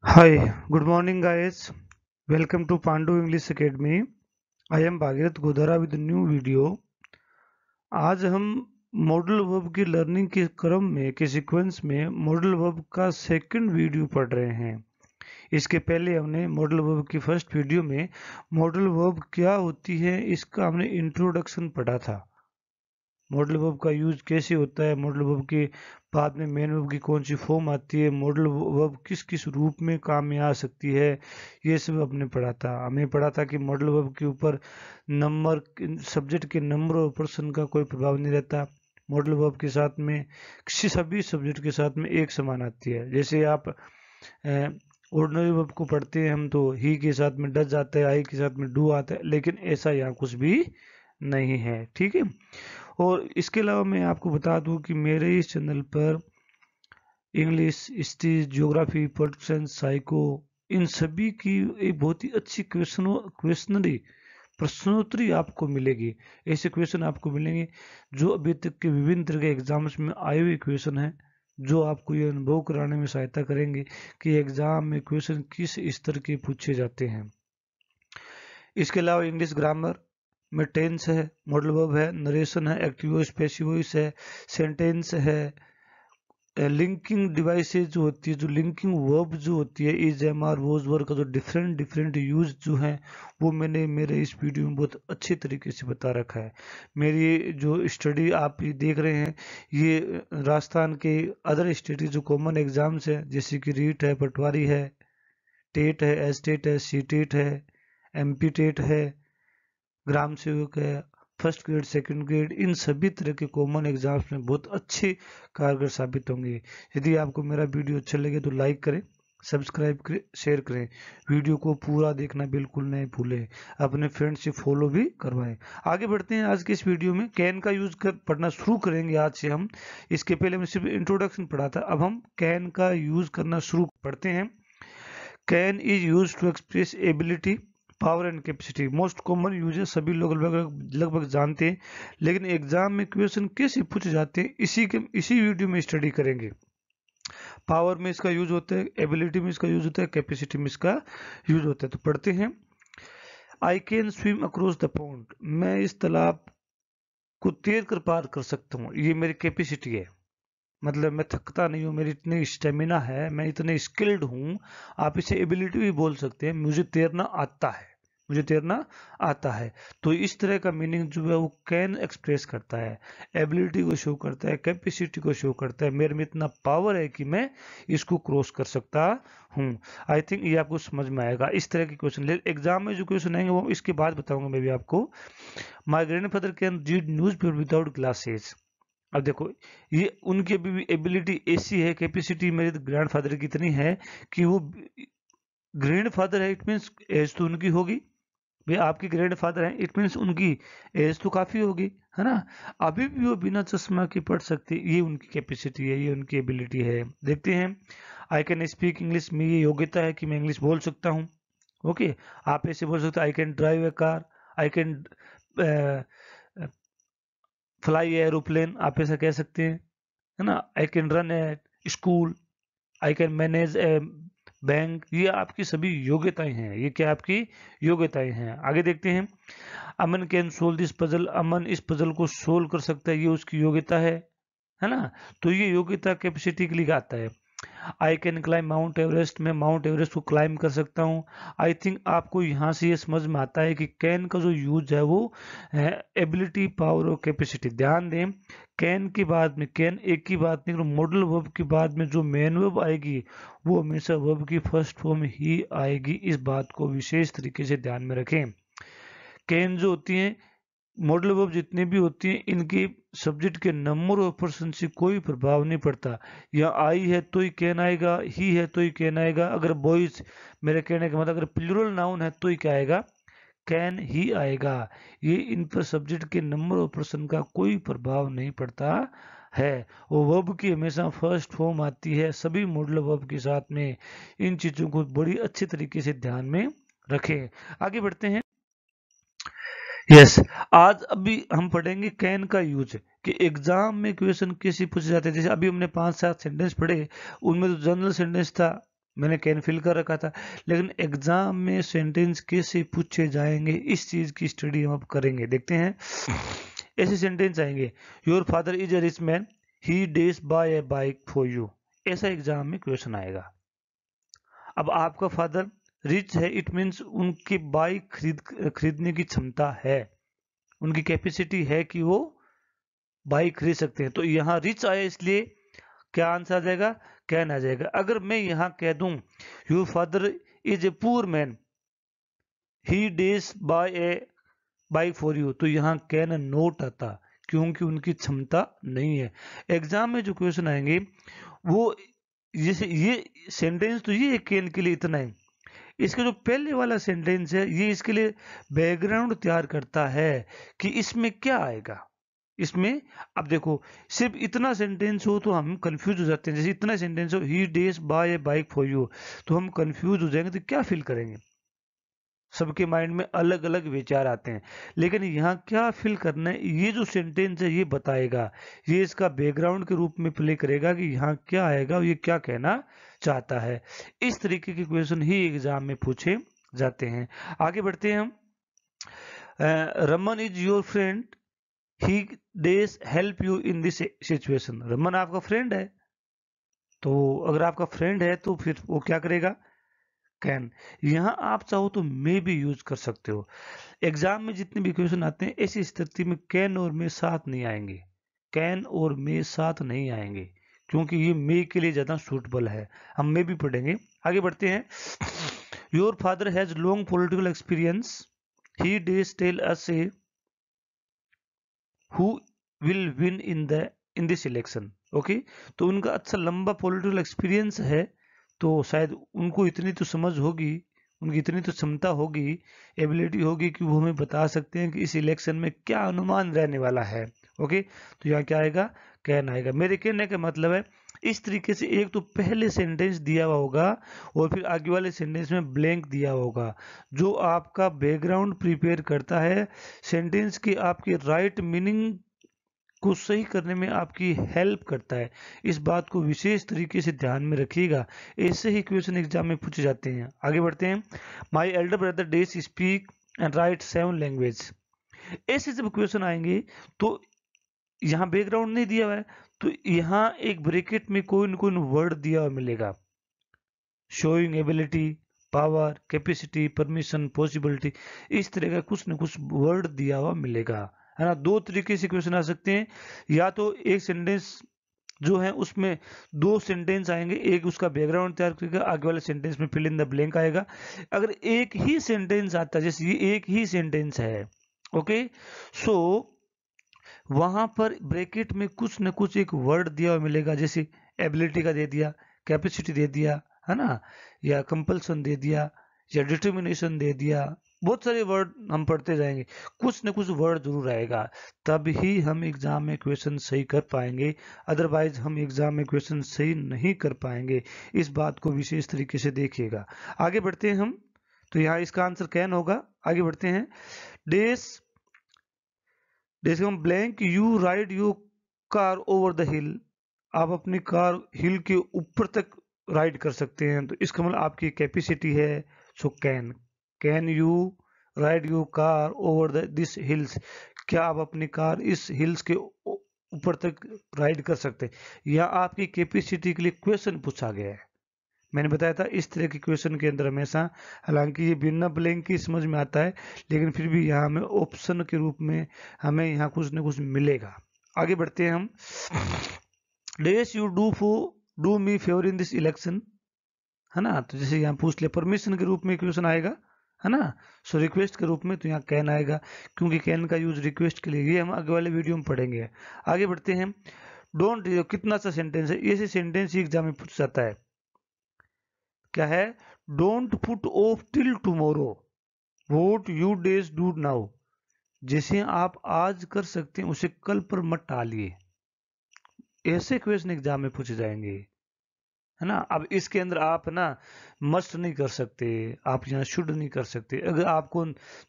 Hi, good morning, guys. Welcome to Pandu English Academy. I am Bhagirath Godara with a new video. आज हम modal verb की learning के क्रम में के सीक्वेंस में मॉडल वर्ब का सेकंड वीडियो पढ़ रहे हैं। इसके पहले हमने मॉडल वर्ब की फर्स्ट वीडियो में मॉडल वर्ब क्या होती है इसका हमने इंट्रोडक्शन पढ़ा था। मॉडल वर्ब का यूज कैसे होता है, मॉडल वर्ब के बाद में मेन वर्ब की कौन सी फॉर्म आती है, मॉडल वर्ब किस किस रूप में काम में आ सकती है, ये सब हमने पढ़ा था। हमने पढ़ा था कि मॉडल वर्ब के ऊपर नंबर, सब्जेक्ट के नंबर और पर्सन का कोई प्रभाव नहीं रहता। मॉडल वर्ब के साथ में किसी सभी सब्जेक्ट के साथ में एक समान आती है। जैसे आप ऑर्डिनरी वर्ब को पढ़ते हैं हम, तो ही के साथ में डज आता है, आई के साथ में डू आता है, लेकिन ऐसा यहाँ कुछ भी नहीं है। ठीक है। और इसके अलावा मैं आपको बता दूं कि मेरे इस चैनल पर English, history, geography, politics, psycho, इन सभी की एक बहुत ही अच्छी क्वेश्चनरी प्रश्नोत्तरी आपको मिलेगी। ऐसे क्वेश्चन आपको मिलेंगे जो अभी तक के विभिन्न तरह के एग्जाम्स में आए हुए क्वेश्चन हैं, जो आपको ये अनुभव कराने में सहायता करेंगे कि एग्जाम में क्वेश्चन किस स्तर के पूछे जाते हैं। इसके अलावा इंग्लिश ग्रामर में टेंस है, मॉडल वर्ब है, नरेशन है, एक्टिव वॉइस, पैसिव वॉइस है, सेंटेंस है, लिंकिंग डिवाइसेज जो होती है, जो लिंकिंग वर्ब जो होती है, इज, एम, आर, वोज, वर का जो डिफरेंट डिफरेंट यूज जो है वो मैंने मेरे इस वीडियो में बहुत अच्छे तरीके से बता रखा है। मेरी जो स्टडी आप ये देख रहे हैं, ये राजस्थान के अदर स्टेट जो कॉमन एग्जाम्स है, जैसे कि रीट है, पटवारी है, टेट है, एस टेट है, सी टेट है, एमपी टेट है, ग्राम सेवक है, फर्स्ट ग्रेड, सेकंड ग्रेड, इन सभी तरह के कॉमन एग्जाम्स में बहुत अच्छे कारगर साबित होंगे। यदि आपको मेरा वीडियो अच्छा लगे तो लाइक करें, सब्सक्राइब करें, शेयर करें। वीडियो को पूरा देखना बिल्कुल नहीं भूलें। अपने फ्रेंड से फॉलो भी करवाएं। आगे बढ़ते हैं। आज के इस वीडियो में कैन का यूज कर पढ़ना शुरू करेंगे आज से हम। इसके पहले हमने सिर्फ इंट्रोडक्शन पढ़ा था, अब हम कैन का यूज करना शुरू पढ़ते हैं। Can is used to express ability, power and capacity. Most common use है, सभी लोग लगभग जानते हैं, लेकिन एग्जाम में क्वेश्चन कैसे पूछे जाते हैं इसी वीडियो में स्टडी करेंगे। पावर में इसका यूज होता है, एबिलिटी में इसका यूज होता है, कैपेसिटी में इसका यूज होता है। तो पढ़ते हैं। I can swim across the pond, मैं इस तालाब को तैर कर पार कर सकता हूँ, ये मेरी कैपेसिटी है। मतलब मैं थकता नहीं हूँ, मेरी इतनी स्टेमिना है, मैं इतने स्किल्ड हूँ। आप इसे एबिलिटी भी बोल सकते हैं, मुझे तैरना आता है, मुझे तैरना आता है। तो इस तरह का मीनिंग जो है वो कैन एक्सप्रेस करता है, एबिलिटी को शो करता है, कैपेसिटी को शो करता है। मेरे में इतना पावर है कि मैं इसको क्रॉस कर सकता हूँ। आई थिंक ये आपको समझ में आएगा। इस तरह के क्वेश्चन एग्जाम में जो क्वेश्चन आएंगे वो इसके बाद बताऊंगा मैं भी आपको। माई grandfather can read news paper without glasses. अब देखो, ये उनकी अभी भी एबिलिटी ऐसी है, कैपेसिटी मेरे ग्रैंडफादर की इतनी है कि वो ग्रैंडफादर है, इट मीन्स एज तो उनकी होगी। भाई आपके ग्रैंडफादर हैं, इट मीन्स उनकी एज तो काफी होगी, है ना। अभी भी वो बिना चश्मा के पढ़ सकते, ये उनकी कैपेसिटी है, ये उनकी एबिलिटी है। देखते हैं। आई कैन स्पीक इंग्लिश, में ये योग्यता है कि मैं इंग्लिश बोल सकता हूँ। ओके, आप ऐसे बोल सकते हैं, I can drive A car, I can fly aeroplane, आप ऐसा कह सकते हैं, है ना। I can run A school, I can manage A bank, ये आपकी सभी योग्यताएं हैं। ये क्या आपकी योग्यताएं हैं। आगे देखते हैं। अमन कैन सोल्व दिस पजल, अमन इस पजल को सोल्व कर सकता है, ये उसकी योग्यता है ना। तो ये योग्यता कैपेसिटी के लिए आता है। I can climb mount Everest, मैं माउंट एवरेस्ट को क्लाइम कर सकता हूँ। आई थिंक आपको यहाँ से ये समझ में आता है कि कैन का जो यूज है वो एबिलिटी, पावर और कैपेसिटी। ध्यान दें, कैन के बाद में, कैन एक की बात नहीं, मॉडल वर्ब के बाद में जो मेन वर्ब आएगी वो हमेशा वर्ब की फर्स्ट फॉर्म ही आएगी। इस बात को विशेष तरीके से ध्यान में रखें। कैन जो होती है, मॉडल वर्ब जितने भी होती हैं, इनके सब्जेक्ट के नंबर और पर्सन से कोई प्रभाव नहीं पड़ता। या आई है तो ही कैन आएगा, ही है तो ही कैन आएगा। अगर बॉयज, मेरे कहने का मतलब अगर प्लूरल नाउन है तो ही क्या आएगा, कैन ही आएगा। ये इन पर सब्जेक्ट के नंबर और पर्सन का कोई प्रभाव नहीं पड़ता है। वो वर्ब की हमेशा फर्स्ट फॉर्म आती है सभी मॉडल वर्ब के साथ में। इन चीजों को बड़ी अच्छे तरीके से ध्यान में रखें। आगे बढ़ते हैं। यस, आज अभी हम पढ़ेंगे कैन का यूज, कि एग्जाम में क्वेश्चन कैसे पूछे जाते हैं। जैसे अभी हमने 5-7 सेंटेंस पढ़े, उनमें तो जनरल सेंटेंस था, मैंने कैन फिल कर रखा था। लेकिन एग्जाम में सेंटेंस कैसे पूछे जाएंगे इस चीज की स्टडी हम अब करेंगे। देखते हैं, ऐसे सेंटेंस आएंगे, your father is a rich man, he days buy a bike for you. ऐसा एग्जाम में क्वेश्चन आएगा। अब आपका फादर रिच है, इट मीन्स उनकी बाइक खरीदने की क्षमता है, उनकी कैपेसिटी है कि वो बाइक खरीद सकते हैं। तो यहाँ रिच आया इसलिए क्या आंसर आ जाएगा, कैन आ जाएगा। अगर मैं यहाँ कह दूं your father is a poor man, he days buy a bike for you, तो यहाँ कैन नोट आता, क्योंकि उनकी क्षमता नहीं है। एग्जाम में जो क्वेश्चन आएंगे वो जैसे ये सेंटेंस तो ये कैन के लिए इतना है, इसका जो पहले वाला सेंटेंस है ये इसके लिए बैकग्राउंड तैयार करता है कि इसमें क्या आएगा। इसमें अब देखो, सिर्फ इतना सेंटेंस हो तो हम कंफ्यूज हो जाते हैं। जैसे इतना सेंटेंस हो, he days buy a bike for you, तो हम कंफ्यूज हो जाएंगे, तो क्या फील करेंगे, सबके माइंड में अलग अलग विचार आते हैं। लेकिन यहाँ क्या फील करना है, ये जो सेंटेंस है ये बताएगा, ये इसका बैकग्राउंड के रूप में प्ले करेगा कि यहाँ क्या आएगा और ये क्या कहना चाहता है। इस तरीके के क्वेश्चन ही एग्जाम में पूछे जाते हैं। आगे बढ़ते हैं हम। Raman is your friend, he days help you in this situation. Raman आपका फ्रेंड है, तो अगर आपका फ्रेंड है तो फिर वो क्या करेगा, कैन। यहाँ आप चाहो तो मे भी यूज कर सकते हो। एग्जाम में जितने भी क्वेश्चन आते हैं ऐसी स्थिति में कैन और मे साथ नहीं आएंगे, कैन और मे साथ नहीं आएंगे, क्योंकि ये मे के लिए ज्यादा सूटेबल है। हम मे भी पढ़ेंगे। आगे बढ़ते हैं। Your father has long political experience, he says tell us a who will win in this election. Okay, तो उनका अच्छा लंबा पॉलिटिकल एक्सपीरियंस है, तो शायद उनको इतनी तो समझ होगी, उनकी इतनी तो क्षमता होगी, एबिलिटी होगी कि वो हमें बता सकते हैं कि इस इलेक्शन में क्या अनुमान रहने वाला है। ओके, तो यहाँ क्या आएगा, कैन आएगा। मेरे कहने का मतलब है इस तरीके से एक तो पहले सेंटेंस दिया हुआ होगा और फिर आगे वाले सेंटेंस में ब्लैंक दिया होगा, जो आपका बैकग्राउंड प्रिपेयर करता है, सेंटेंस की आपकी राइट मीनिंग को सही करने में आपकी हेल्प करता है। इस बात को विशेष तरीके से ध्यान में रखिएगा, ऐसे ही क्वेश्चन एग्जाम में पूछे जाते हैं। आगे बढ़ते हैं। My elder brother days speak and right 7 language. ऐसे जब क्वेश्चन आएंगे तो यहाँ बैकग्राउंड नहीं दिया हुआ है, तो यहाँ एक ब्रैकेट में कोई न कोई वर्ड दिया हुआ मिलेगा, showing ability, power, capacity, permission, possibility, इस तरह का कुछ न कुछ वर्ड दिया हुआ मिलेगा, है ना। दो तरीके से क्वेश्चन आ सकते हैं, या तो एक सेंटेंस जो है उसमें दो सेंटेंस आएंगे, एक उसका बैकग्राउंड तैयार करेगा, आगे वाले सेंटेंस में फिल इन द ब्लैंक आएगा। अगर एक ही सेंटेंस आता है, जैसे ये एक ही सेंटेंस है, ओके, सो वहां पर ब्रैकेट में कुछ न कुछ एक वर्ड दिया हुआ मिलेगा, जैसे एबिलिटी का दे दिया, कैपेसिटी दे दिया, है ना, या कंपल्सन दे दिया, या डिटर्मिनेशन दे दिया। बहुत सारे वर्ड हम पढ़ते जाएंगे, कुछ न कुछ वर्ड जरूर आएगा, तब ही हम एग्जाम में क्वेश्चन सही कर पाएंगे, अदरवाइज हम एग्जाम में क्वेश्चन सही नहीं कर पाएंगे। इस बात को विशेष तरीके से देखिएगा। आगे बढ़ते हैं हम, तो यहाँ इसका आंसर कैन होगा। आगे बढ़ते हैं। Days blank you ride your car over the हिल। आप अपनी कार हिल के ऊपर तक राइड कर सकते हैं, तो इसका मतलब आपकी कैपेसिटी है। So can you ride your car over this hills. क्या आप अपनी कार इस हिल्स के ऊपर तक राइड कर सकते हैं। यह आपकी कैपेसिटी के लिए क्वेश्चन पूछा गया है। मैंने बताया था इस तरह के क्वेश्चन के अंदर हमेशा, हालांकि ये बिना ब्लैंक की समझ में आता है, लेकिन फिर भी यहाँ हमें ऑप्शन के रूप में हमें यहाँ कुछ न कुछ मिलेगा। आगे बढ़ते हैं हम। Does you do me favour in this election, है ना, तो जैसे यहाँ पूछ ले, परमिशन के रूप में क्वेश्चन आएगा, है ना। सो रिक्वेस्ट के रूप में तो यहाँ कैन आएगा, क्योंकि कैन का यूज रिक्वेस्ट के लिए, ये हम आगे वाले वीडियो में पढ़ेंगे। आगे बढ़ते हैं। डोंट, कितना सा सेंटेंस है, ऐसे सेंटेंस ही एग्जाम में पूछ जाता है। क्या है, don't put off till tomorrow what you days do now. जैसे आप आज कर सकते हैं उसे कल पर मत टालिए। ऐसे क्वेश्चन एग्जाम में पूछे जाएंगे, है ना। अब इसके अंदर आप ना मस्ट नहीं कर सकते, आप यहाँ शुड नहीं कर सकते। अगर आपको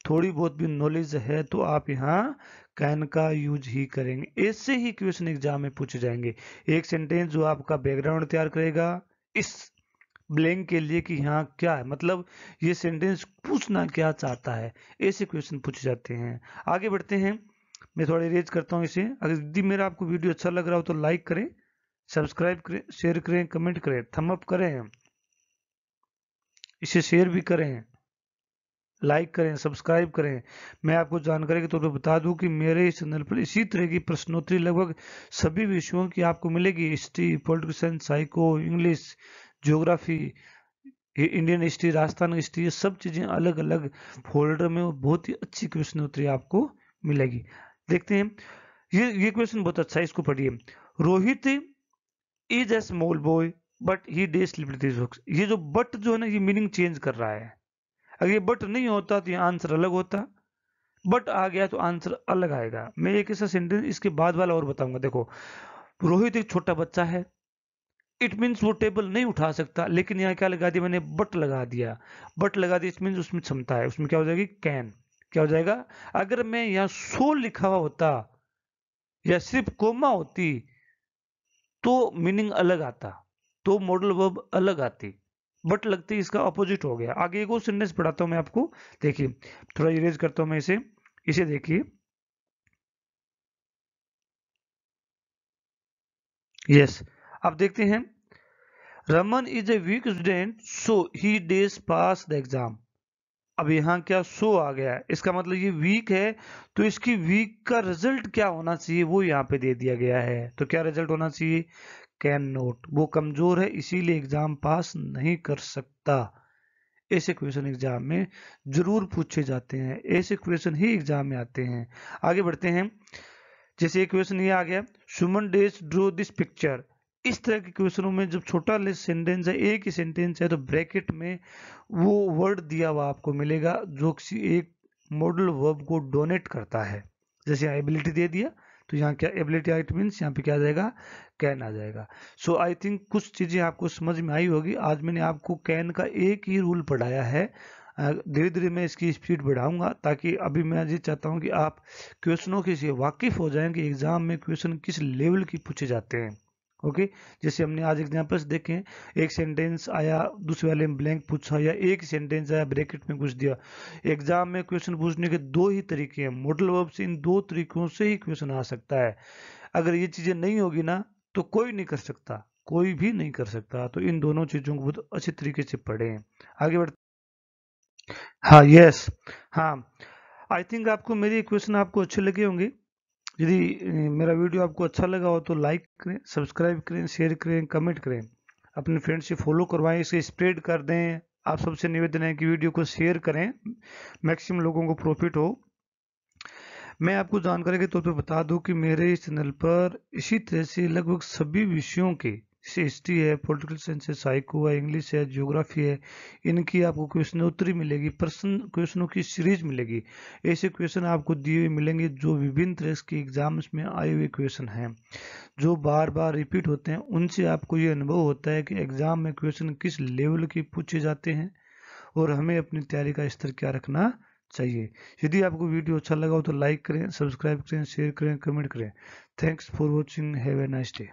थोड़ी बहुत भी नॉलेज है तो आप यहाँ कैन का यूज ही करेंगे। ऐसे ही क्वेश्चन एग्जाम में पूछे जाएंगे। एक सेंटेंस जो आपका बैकग्राउंड तैयार करेगा, इस ब्लैंक के लिए कि यहाँ क्या है, मतलब ये सेंटेंस पूछना क्या चाहता है, ऐसे क्वेश्चन पूछे जाते हैं। आगे बढ़ते हैं, मैं थोड़ा इरेज करता हूँ इसे। अगर यदि मेरा आपको वीडियो अच्छा लग रहा हो तो लाइक करें, सब्सक्राइब करें, शेयर करें, कमेंट करें, थंब अप करें, इसे शेयर भी करें, लाइक करें, सब्सक्राइब करें। मैं आपको जानकारी के तौर पर बता दूं कि मेरे इस चैनल पर इसी तरह की प्रश्नोत्तरी लगभग सभी विषयों की आपको मिलेगी। History, political science, psycho, English, geography, Indian history, Rajasthan history, ये सब चीजें अलग अलग फोल्डर में बहुत ही अच्छी प्रश्नोत्तरी आपको मिलेगी। देखते हैं, ये क्वेश्चन बहुत अच्छा है, इसको पढ़िए। Rohit is a small boy but he day sleep with his books. ये जो बट जो है ना, ये मीनिंग चेंज कर रहा है। अगर ये बट नहीं होता तो ये आंसर अलग होता, बट आ गया तो आंसर अलग आएगा। मैं एक ऐसा सेंटेंस इसके बाद वाला और बताऊंगा। देखो, रोहित एक छोटा बच्चा है, इट मीन्स वो टेबल नहीं उठा सकता, लेकिन यहाँ क्या लगा दिया मैंने, बट लगा दिया। बट लगा दिया, इट मीन्स उसमें क्षमता है, उसमें क्या हो जाएगी, कैन। क्या हो जाएगा, अगर मैं यहाँ सो लिखा हुआ होता या सिर्फ कोमा होती तो मीनिंग अलग आता, तो मॉडल वर्ब अलग आती, बट लगती इसका अपोजिट हो गया। आगे एक और सेंटेंस पढ़ाता हूं मैं आपको, देखिए, थोड़ा इरेज करता हूं मैं इसे, इसे देखिए। यस, अब देखते हैं, Raman is a weak student so he does pass the exam. अब यहाँ क्या सो आ गया है, इसका मतलब ये वीक है, तो इसकी वीक का रिजल्ट क्या होना चाहिए वो यहाँ पे दे दिया गया है। तो क्या रिजल्ट होना चाहिए, कैन नोट, वो कमजोर है इसीलिए एग्जाम पास नहीं कर सकता। ऐसे क्वेश्चन एग्जाम में जरूर पूछे जाते हैं, ऐसे क्वेश्चन ही एग्जाम में आते हैं। आगे बढ़ते हैं, जैसे एक क्वेश्चन ये आ गया, सुमन डेज ड्रॉ दिस पिक्चर। इस तरह के क्वेश्चनों में जब छोटा सेंटेंस है, एक ही सेंटेंस है, तो ब्रैकेट में वो वर्ड दिया हुआ आपको मिलेगा जो किसी एक मॉडल वर्ब को डोनेट करता है। जैसे एबिलिटी दे दिया, तो यहाँ क्या एबिलिटी, इट मीन्स यहाँ पे क्या आ जाएगा, कैन आ जाएगा। सो आई थिंक कुछ चीजें आपको समझ में आई होगी। आज मैंने आपको कैन का एक ही रूल पढ़ाया है, धीरे धीरे मैं इसकी स्पीड बढ़ाऊंगा, ताकि अभी मैं ये चाहता हूँ कि आप क्वेश्चनों के से वाकिफ हो जाएं कि एग्जाम में क्वेश्चन किस लेवल की पूछे जाते हैं। ओके, जैसे हमने आज एग्जांपल्स देखे हैं, एक सेंटेंस आया, दूसरे वाले में ब्लैंक पूछा, या एक सेंटेंस आया ब्रैकेट में कुछ दिया। एग्जाम में क्वेश्चन पूछने के दो ही तरीके हैं, मॉडल वर्ब से इन दो तरीकों से ही क्वेश्चन आ सकता है। अगर ये चीजें नहीं होगी ना, तो कोई नहीं कर सकता, कोई भी नहीं कर सकता। तो इन दोनों चीजों को बहुत अच्छे तरीके से पढ़ें। आगे बढ़ते, हाँ, यस, हाँ, आई थिंक आपको मेरे क्वेश्चन आपको अच्छे लगे होंगे। यदि मेरा वीडियो आपको अच्छा लगा हो तो लाइक करें, सब्सक्राइब करें, शेयर करें, कमेंट करें, अपने फ्रेंड से फॉलो करवाएं, इसे स्प्रेड कर दें। आप सबसे निवेदन है कि वीडियो को शेयर करें, मैक्सिमम लोगों को प्रॉफिट हो। मैं आपको जानकारी के तौर पे बता दूं कि मेरे इस चैनल पर इसी तरह से लगभग सभी विषयों के, जैसे हिस्ट्री है, पॉलिटिकल साइंस है, साइको है, इंग्लिश है, ज्योग्राफी है, इनकी आपको क्वेश्चनोत्तरी मिलेगी, प्रश्न क्वेश्चनों की सीरीज मिलेगी। ऐसे क्वेश्चन आपको दिए हुए मिलेंगे जो विभिन्न तरह के एग्जाम्स में आए हुए क्वेश्चन हैं, जो बार बार रिपीट होते हैं। उनसे आपको ये अनुभव होता है कि एग्जाम में क्वेश्चन किस लेवल के पूछे जाते हैं और हमें अपनी तैयारी का स्तर क्या रखना चाहिए। यदि आपको वीडियो अच्छा लगा हो तो लाइक करें, सब्सक्राइब करें, शेयर करें, कमेंट करें। Thanks for watching, have a nice day.